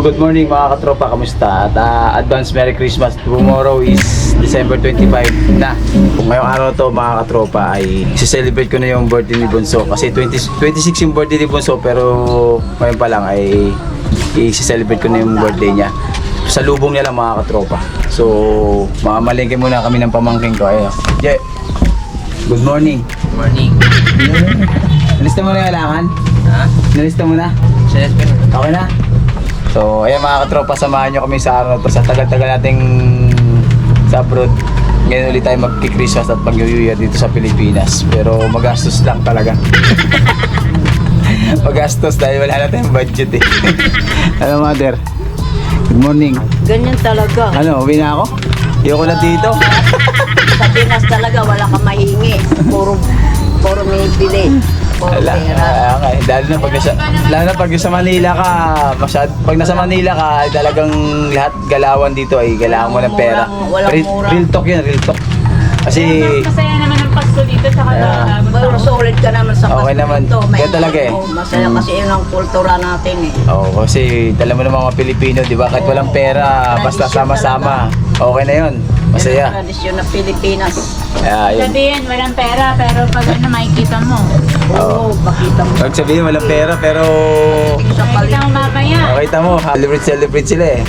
Good morning mga katropa, kamusta? At advance Merry Christmas. Tomorrow is December 25 na. Kung ngayong araw to mga katropa ay celebrate ko na yung birthday ni Bunso. Kasi 26 yung birthday ni Bunso, pero ngayon pa lang ay i-celebrate ko na yung birthday niya. Sa lubong niya lang mga katropa. So mamamalengke muna kami ng pamangking ko. Ayun. Yeah. Good morning. Good morning. Nalista mo na yung kailangan? Ha? Nalista mo na? Okay na? So, ayan mga katropa, samahan nyo kami sa araw to. Sa tagal-tagal nating sa abroad, ngayon ulit tayo magki-Christmas at mag-New Year dito sa Pilipinas. Pero magastos lang talaga. Magastos dahil wala na tayong budget eh. Hello mother. Good morning. Ganyan talaga. Ano, uwi na ako? Ayoko na dito. Sa Pinas talaga wala kang mahingi. Puro may bili. Puro pera. Lalo na pag nasa Manila ka, pag nasa Manila ka, talagang lahat galawan dito ay kailangan mo ng pera. Walang mura. Real talk yan, real talk. Kasi Masaya naman ang Pasko dito sa Pero solid ka naman sa Okay Pasko naman. dito. Kaya talaga eh. Masaya kasi yun ang kultura natin eh. Oo, kasi alam mo ng mga Pilipino, di ba? Kahit walang pera, basta sama-sama, okay na yun. Masaya. Yan ang tradisyon ng Pilipinas. Yun. Sabihin, walang pera, pero pag ano, makikita mo. Oo, bakita mo. Pag sabihin walang pera, pero Sa Makikita mo mamaya. makita mo, celebrate sila eh.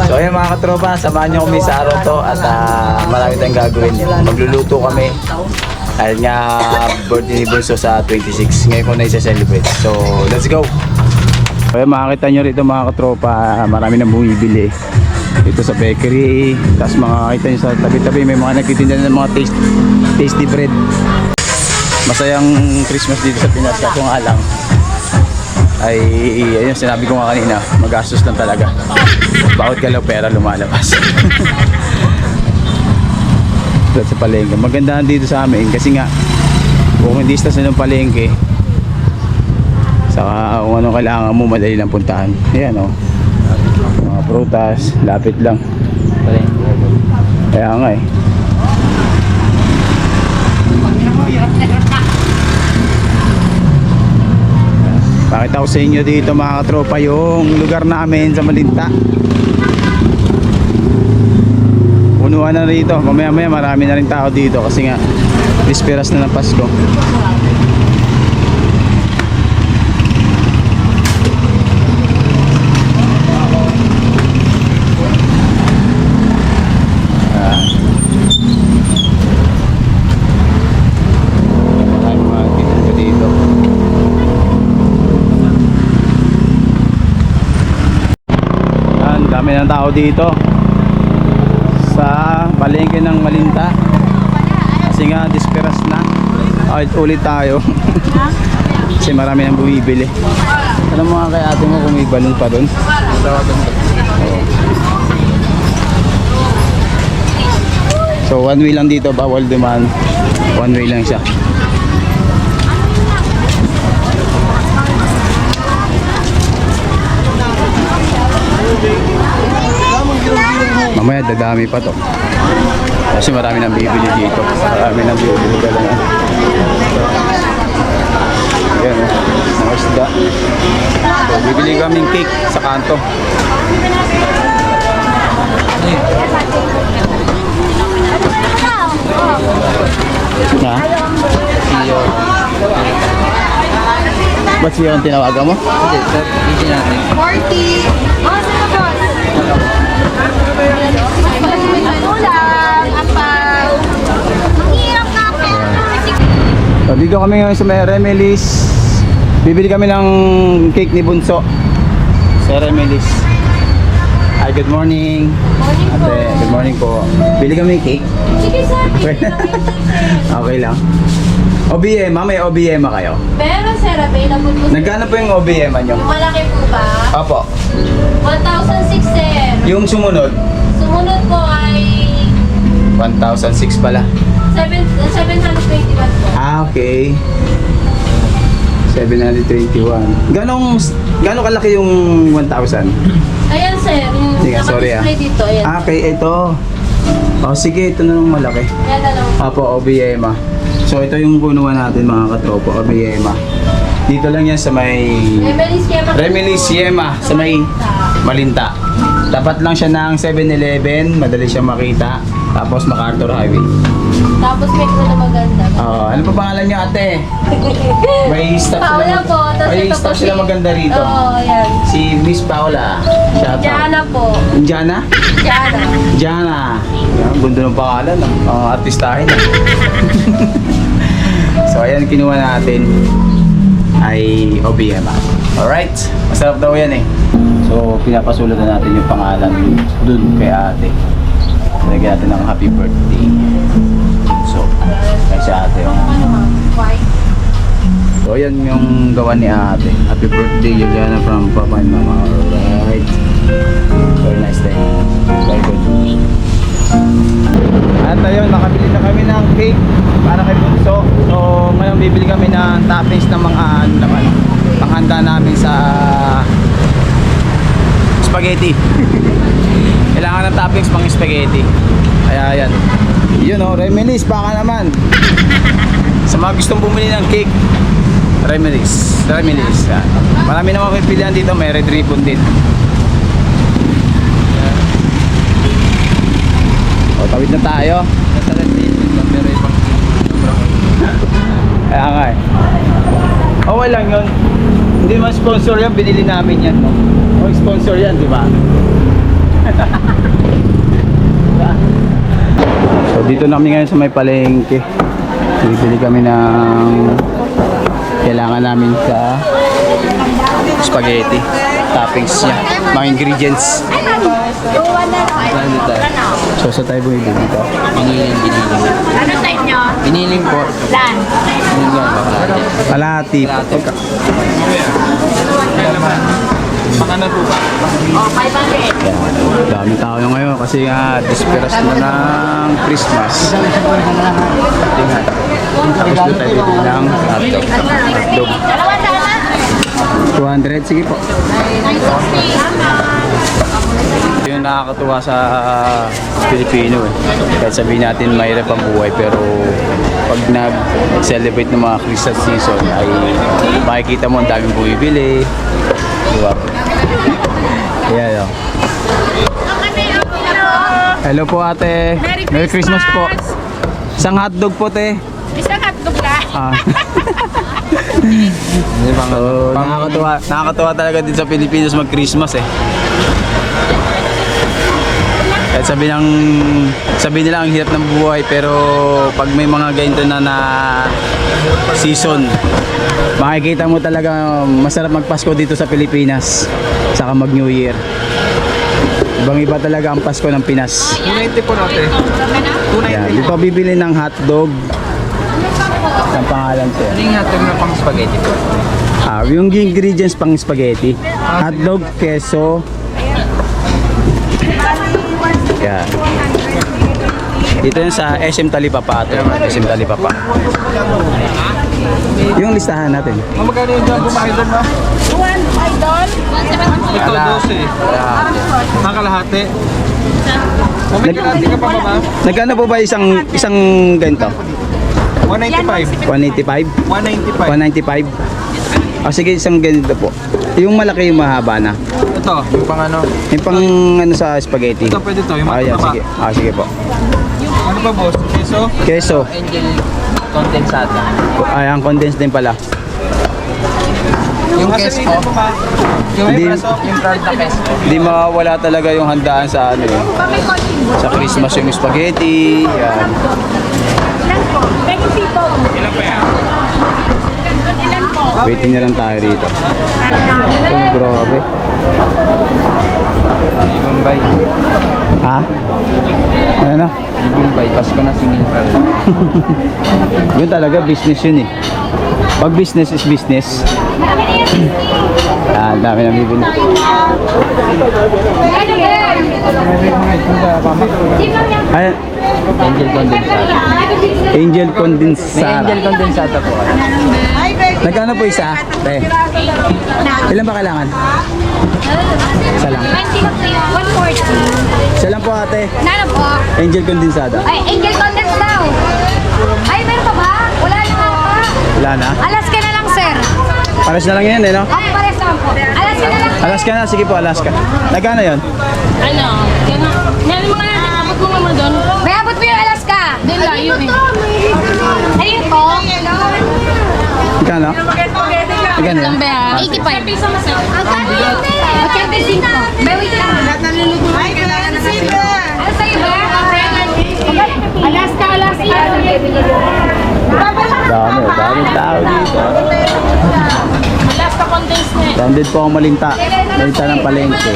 So ayun mga katropa, samahan nyo kami sa araw to at marami tayong gagawin. Magluluto kami. Dahil nga birthday ni Bunso sa 26. Ngayon ko na isa-celebrate. So let's go! Ayun, makakita nyo rito mga katropa, marami nang bumibili dito sa bakery. Tapos makakita nyo sa tabi-tabi may mga nagtitinda ng mga tasty bread. Masayang Christmas dito sa Pinas. Kaso nga lang ay ayun, sinabi ko nga kanina, magastos lang talaga. Bawat galaw pera lumalabas. Dito sa palengke, magandahan dito sa amin kasi nga kung hindi stas ng palengke, saka kung anong kailangan mo madali lang puntahan. Ayan o, mga prutas, lapit lang. Kaya nga eh. Pakita ko sa inyo dito mga katropa yung lugar namin sa Malinta. Punuan na rito. Mamaya marami na rin tao dito kasi nga bisperas na ng Pasko. Maraming mga titinda dito. Dami ng tao dito sa palengke ng Malinta kasi nga disperas na. Ulit tayo. Kasi marami nang bumibili. Alam mo nga kay ate mo kung may balon pa doon. So one way lang dito, bawal dumaan. One way lang siya. Mamaya dadami pa to kasi marami nang bibili dito. Marami nang bibili talaga. Ayan o, mga isda. So, bibili kaming cake sa kanto. Ha? Siyo. Ba't siyo ang tinawagan mo? Hindi, easy natin. 40! Oh, sino ba? Ulam, apaw. Mahirap nga pero. So, dito kami ngayon sa may Remelis. Bibili kami ng cake ni Bunso sa Remelis. Hi, good morning. Morning po. Ate, good morning po. Bili kami ng cake. Sige sir, Okay lang. OBM, may OBM kayo? pero sir, available po. Nagkano po yung OBM nyo? Yung malaki po ba? Opo. 1,006 sir. Yung sumunod, Sumunod po ay 1,006 pala. 721 po. Okay. 721. Ganong kalaki yung 1,000? Ayan sir, yung Sige, sorry, naka-display dito. Ayan. Okay, ito. Oh, sige, ito na yung malaki. Ayan, dalawa. Apo, OBM. So, ito yung punuan natin mga katropo, OBM. Dito lang yan sa may Remilis Yema. Remilis Yema, sa may Malinta. Tapat lang siya ng 7-Eleven, madali siya makita. Tapos MacArthur Highway. Tapos may ko na maganda. Ano pa pangalan niyo, ate? May staff Paula sila, po. Tapos may ito staff po sila maganda rito. Oo, yan. Si Miss Paula. Shout out. Diana po. Jana? Diana. Jana. Yan, gundo ng pangalan. Artistahin. So ayan, kinuha natin ay OBM. Alright, masarap daw yan eh. So pinapasulat na natin yung pangalan dun kay ate. Lagyan natin ng happy birthday. So, kay si ate. White. So ayan yung gawa ni ate. Happy birthday Juliana from Papa and Mama. Alright. Very nice day. Very good. At ayun, nakabili na kami ng cake para kay Bunso. So ngayon bibili kami ng toppings ng mga ano naman, panghanda namin sa spaghetti. Kailangan ng toppings pang spaghetti. Kaya yan. Yun o, Reminis, baka naman. Sa mga gustong bumili ng cake, Reminis. Reminis. Yan. Marami naman pipilian dito, may red ribbon din. O, tawid na tayo. Kaya nga eh. Okay lang yun. Hindi man sponsor yan, binili namin yan. No? O, sponsor yan, di ba? So dito na kami ngayon sa may palengke. Bibili kami ng kailangan namin sa spaghetti toppings niya, mga ingredients. So sa tayo bumibili dito. Ano type nyo? Piniling po. Lan. Kalahati. Pakana po ba? O, 500. Dami tao ngayon kasi nga disperas na ng Christmas. Tapos doon tayo bibili ng hotdog. Hotdog. Dalawa sana? 200, sige po. Yung nakakatuwa sa Pilipino eh. Kahit sabihin natin mahirap ang buhay pero pag nag-celebrate ng mga Christmas season ay makikita mo ang daming bumibili. Diba? Ayan o. Hello po ate. Merry Christmas po. Isang hotdog po te. Isang hotdog lang. Ah. So, nakakatuwa talaga din sa Pilipinas mag-Christmas eh. Kahit sabi nila ang hirap ng buhay pero pag may mga ganito na season, makikita mo talaga masarap magpasko dito sa Pilipinas saka mag New Year. Ibang iba talaga ang Pasko ng Pinas. 290 po natin. Yan, dito bibili ng hotdog. Ang pangalan sir. Hindi nga na pang spaghetti po. Yung ingredients pang spaghetti. Hotdog, keso. Yan. Dito yun sa SM Talipapa ito. SM Talipapa. Yung listahan natin. Magkano yung jumbo idol na? Ito, 12. Ang kalahati. May kalahati ka pa ba ba? Nagkano po ba isang ganito? 195. 185? 195. 195? Sige, isang ganito po. Yung malaki yung mahaba na. Ito, yung pang ano. Yung pang ano sa spaghetti. Ito pwede to, yung Ayan, mataba. sige. Sige po. Ano ba boss? Keso? Keso. Angel condensada. Ay, ang condensed din pala. Yung keso po ba? Yung Hindi. preso? Yung fried na keso. Hindi mawawala talaga yung handaan sa ano eh. Sa Christmas yung spaghetti. Yan. Waiting na lang tayo dito. Oh, grabe. Bombay. Ha? Ano na? Bombay. Pasko na singil pa rin. Yun talaga, business yun eh. Pag business is business. Yan, dami na bibili. Ayan, Angel condensada. Angel May condensada. angel condensada po kayo. Nagkano po isa? Te. Ilan ba kailangan? Isa lang. 140. Isa lang po ate. Nano po? Angel condensada. Ay, Angel Condense daw. Ay, meron pa ba? Wala na nga pa. Wala na. Alas ka na lang, sir. Pares na lang yan eh no? Ang pares naman po. Alas ka na lang Alaska na, sige po, Alaska. Nagkano yun? Ano? Yan mga abot mo naman doon. May abot mo yung Alaska. Doon lang, yun eh. Ayun po. Nagkano? Nagkano yun? Ang beha. 85. Piso masaya. Ang kano yun? 85. May wait lang. Ano sa'yo ba? Alaska. Daming tao dito. Alaska condensed na eh. Down po ang malinta. Malinta ng palengke.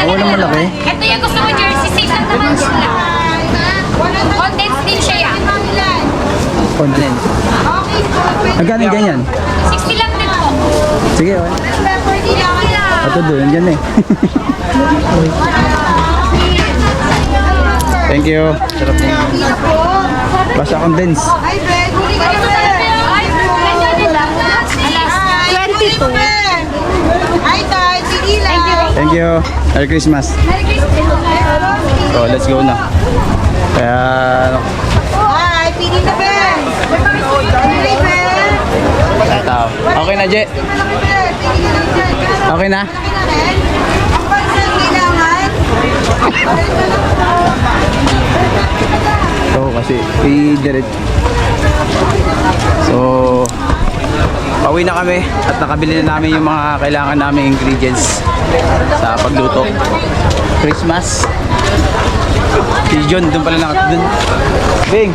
Walang malaki. Ito yung gusto mo jersey. Safe lang naman sila. Condensed din siya yan. Condense. Nagkano yung ganyan? 60 lang din po. Sige, okay. Ito doon, yan eh. Thank you. Sarap na yun. Basta condense. 22. Thank you. Merry Christmas. So, let's go na. Kaya, ano, tao. Okay na, Je? Okay na? So, kasi, i-direct. So, pauwi na kami at nakabili na namin yung mga kailangan naming ingredients sa pagluto. Christmas. Si John, doon pala doon. Bing,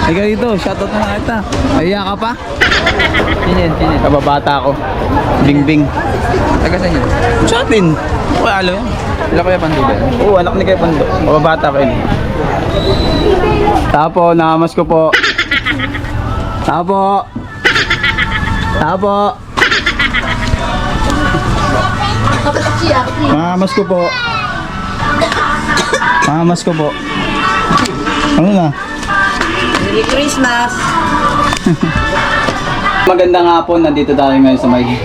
halika dito. Shoutout na kita. Ahiya ka pa? Pinyan. Kababata ako. Bing. Taga saan yun? Sa atin. Wala alam yan. Wala kaya Pando ba? Oo, anak ni kaya Pando. Kababata ko yun. Tapo, nakamas ko po. Tapo. Nakamas ko po. Ano na? Merry Christmas! Magandang hapon, nandito tayo ngayon sa may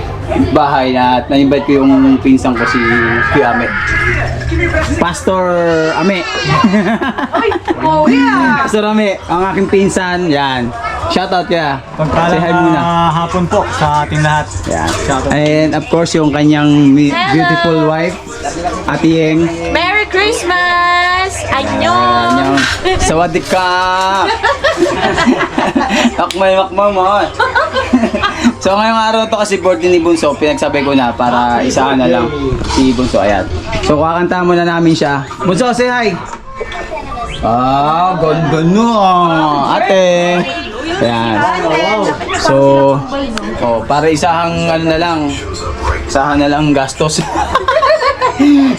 bahay at na-invite ko yung pinsang ko si Kuya Ame. Pastor Ame. Oh yeah! Pastor Ame, ang aking pinsan, yan. Shoutout kaya. Say hi Pagpalang muna. hapon po sa ating lahat. Yan. And of course, yung kanyang beautiful wife, Ate Yeng. Merry Christmas! Ayan, yung sawadik ka! Makmay mo. So ngayong araw to kasi birthday ni Bunso, pinagsabi ko na para isahan na lang si Bunso. Ayan. So kakanta muna namin siya. Bunso, say hi! Ah, ganda no! Ate! Ayan. So, para isahang ano na lang, isahan na lang gastos.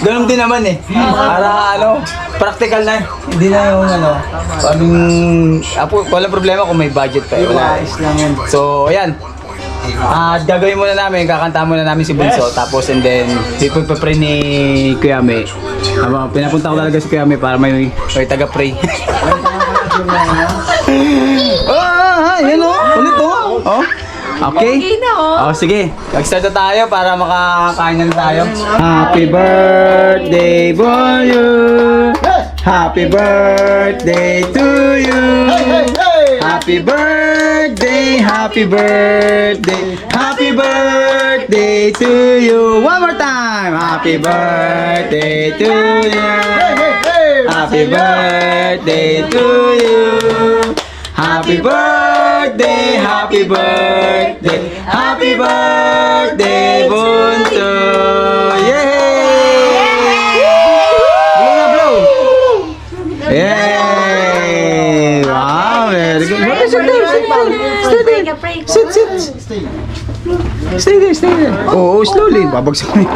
Ganun din naman eh. Para ano, practical na. Hindi na yung ano, walang problema kung may budget pa. Wala. So, ayan. At gagawin muna namin, kakanta muna namin si Bunso. Tapos and then, ipagpa-pray ni Kuya May. Pinapunta ko talaga si Kuya May para may taga-pray. Yan o. Ulit o. Oh. Okay? Oh, sige. Mag-start na tayo para makakain na tayo. Happy birthday for you. Happy birthday to you. Happy birthday, happy birthday, happy birthday to you. One more time. Happy birthday to you. Happy birthday to you. Happy birthday, happy birthday, happy birthday, Bunso! Yay! Blow! Yay! Wow, very good. Stay there. Oh, slowly. Babagsak na yun.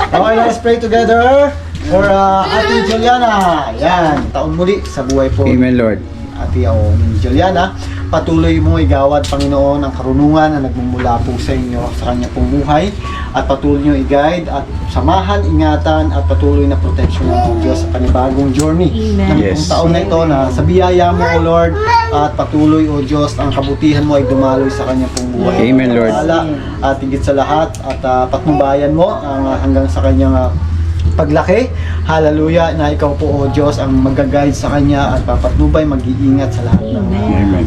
Okay, let's pray together for Ate Juliana. Yan, taon muli sa buhay po. Amen, Lord. Ate Juliana, patuloy mo igawad, Panginoon, ang karunungan na nagmumula po sa inyo sa kanya pong buhay at patuloy nyo i-guide at samahan, ingatan at patuloy na protection ng Diyos sa panibagong journey ng Yes. taon na ito na sa biyaya mo, O Lord, at patuloy, O Diyos, ang kabutihan mo ay dumaloy sa kanya pong buhay. Amen, Lord. At higit sa lahat at patnubayan mo hanggang sa kanyang paglaki Hallelujah, na ikaw po, O Diyos, ang mag-guide sa kanya at papatnubay, mag-iingat sa lahat ng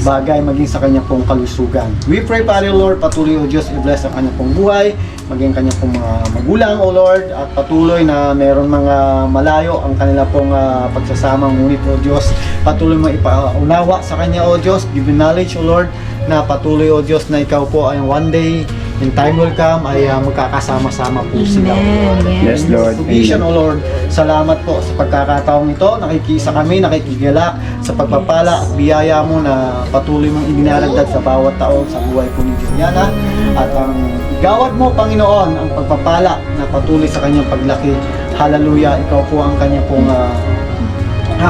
bagay, maging sa kanya pong kalusugan. We pray, Father Lord, patuloy, O Diyos, i-bless ang kanya pong buhay, maging kanya pong mga magulang, O Lord, at patuloy na meron mga malayo ang kanila pong pagsasama. Ngunit, O Diyos, patuloy mo ipaunawa sa kanya, O Diyos, give you knowledge, O Lord, na patuloy, O Diyos, na ikaw po ay one day, in time will come, ay magkakasama-sama po sila, O Lord. Yes, Lord. Provision, O Lord, salamat po sa pagkakataong ito. Nakikisa kami, nakikigalak sa pagpapala at biyaya mo na patuloy mong idinaragdag sa bawat taon sa buhay po ni Juliana. At ang igawad mo, Panginoon, ang pagpapala na patuloy sa kanyang paglaki. Hallelujah, ikaw po ang kanya pong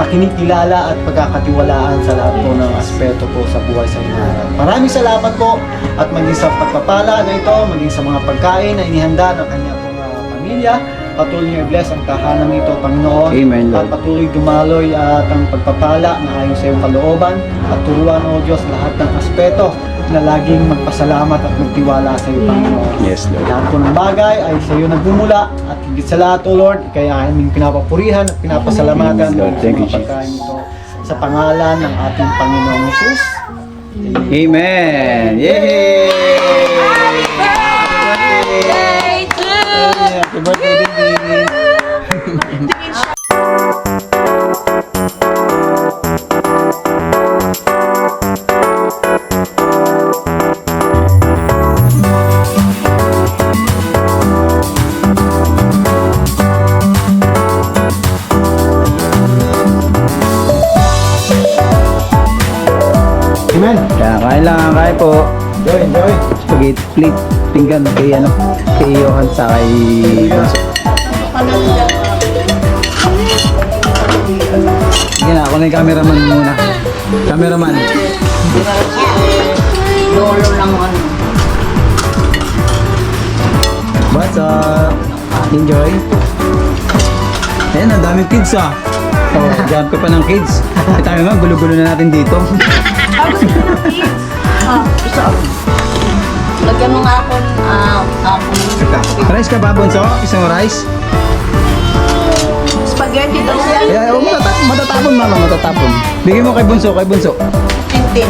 kinikilala at pagkakatiwalaan sa lahat po ng aspeto po sa buhay sa hinaharap. Maraming salamat po at maging sa pagpapala na ito, maging sa mga pagkain na inihanda ng kanya pong pamilya. Patuloy niyo i-bless ang tahanan nito, Panginoon. Amen, Lord. At patuloy dumaloy at ang pagpapala na ayon sa iyong kalooban. At turuan, O Diyos, lahat ng aspeto na laging magpasalamat at magtiwala sa iyo, Panginoon. Yes, Lord. Lahat po ng bagay ay sa iyo nagmumula at higit sa lahat, O Lord, kaya aming pinapapurihan at pinapasalamatan Yes, Lord. Thank you, sa mga pagkain ito sa pangalan ng ating Panginoong Jesus. Amen! Yay! Happy birthday, Didi! Amen. Kaya kain lang, kain po. Enjoy, enjoy. Spaghetti plate, pinggan kay kay Johan sa kay Bunso. Sige na, ako na yung cameraman muna. Cameraman. Lolo lang ano. What's up? Enjoy. Ayan, ang daming kids ah. Oh, jump ka pa ng kids. Eh tayo nga, gulo-gulo na natin dito. Lagyan mo nga akong, Rice ka ba, Bunso? Isang rice? spaghetti daw yan. Matatapon mama, matatapon. Bigyan mo kay Bunso, kay Bunso. Tintin.